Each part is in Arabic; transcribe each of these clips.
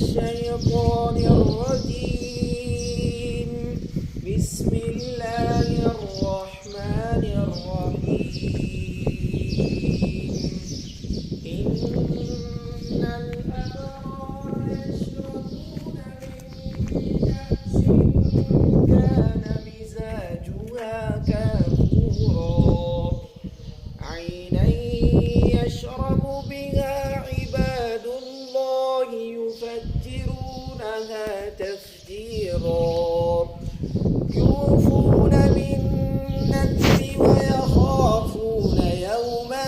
الشيطان الرجيم. بسم الله الرحمن الرحيم. إن الأبرار يشربون من كأس كان مزاجها كافورا عينا يشرب بها عباد الله يفجرونها تفجيرا يوفون بالنذر ويخافون يوما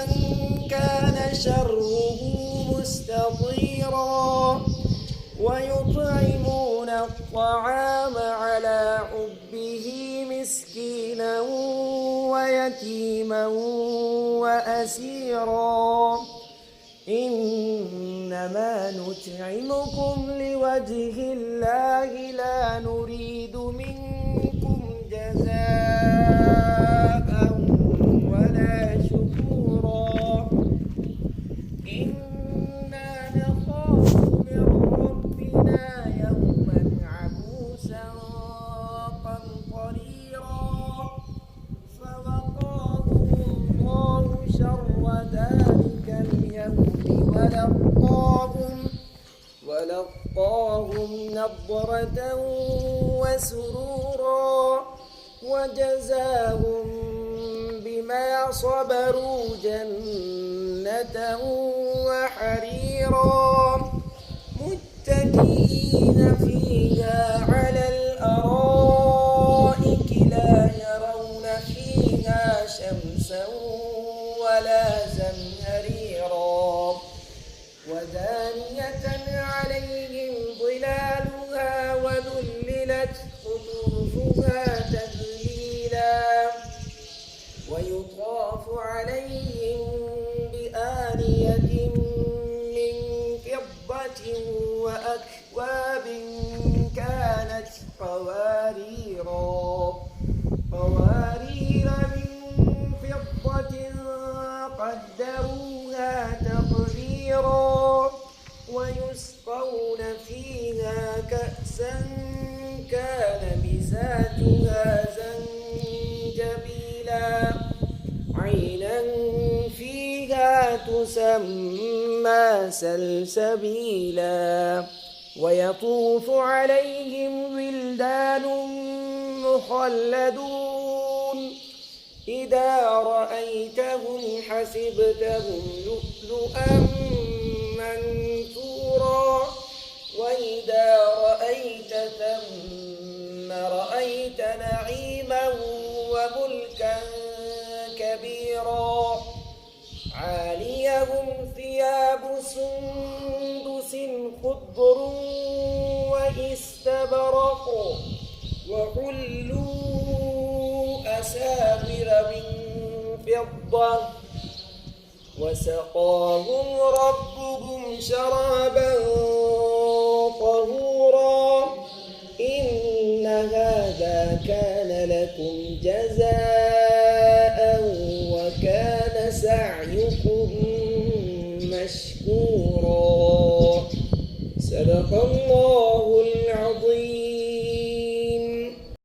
كان شره مستطيرا ويطعمون الطعام على حبه مسكينا ويتيما وأسيرا إنما نطعمكم لوجه الله لا نريد منكم جزاء ولا شكورا إنا نخاف من ربنا يوما عبوسا قمطريرا فوقاهم الله شر ذلك اليوم ولقاهم نضرة وسرورا وجزاهم بما صبروا جنة وحريرا متكئين فيها على الأرائك لا يرون فيها شمسا ولا زمهريرا ودانية عليهم ظلالها وذللت قطوفها تذليلا ويطاف عليهم بآنية من فضة وأكواب كانت قوارير من فضة قدروها تقديرا ويسقون فيها كأسا كان مزاجها زنجبيلا عينا فيها تسمى سلسبيلا ويطوف عليهم ولدان مخلدون إذا رأيتهم حسبتهم لؤلؤا منثورا وإذا رأيت ثم رأيت نعيما وملكا كبيرا عاليهم ثياب سندس خضر واستبرق وحلوا أساور من فضة وسقاهم ربهم شرابا طهورا إن هذا كان لكم جزاء وكان سعيكم مشكورا صدق الله العظيم.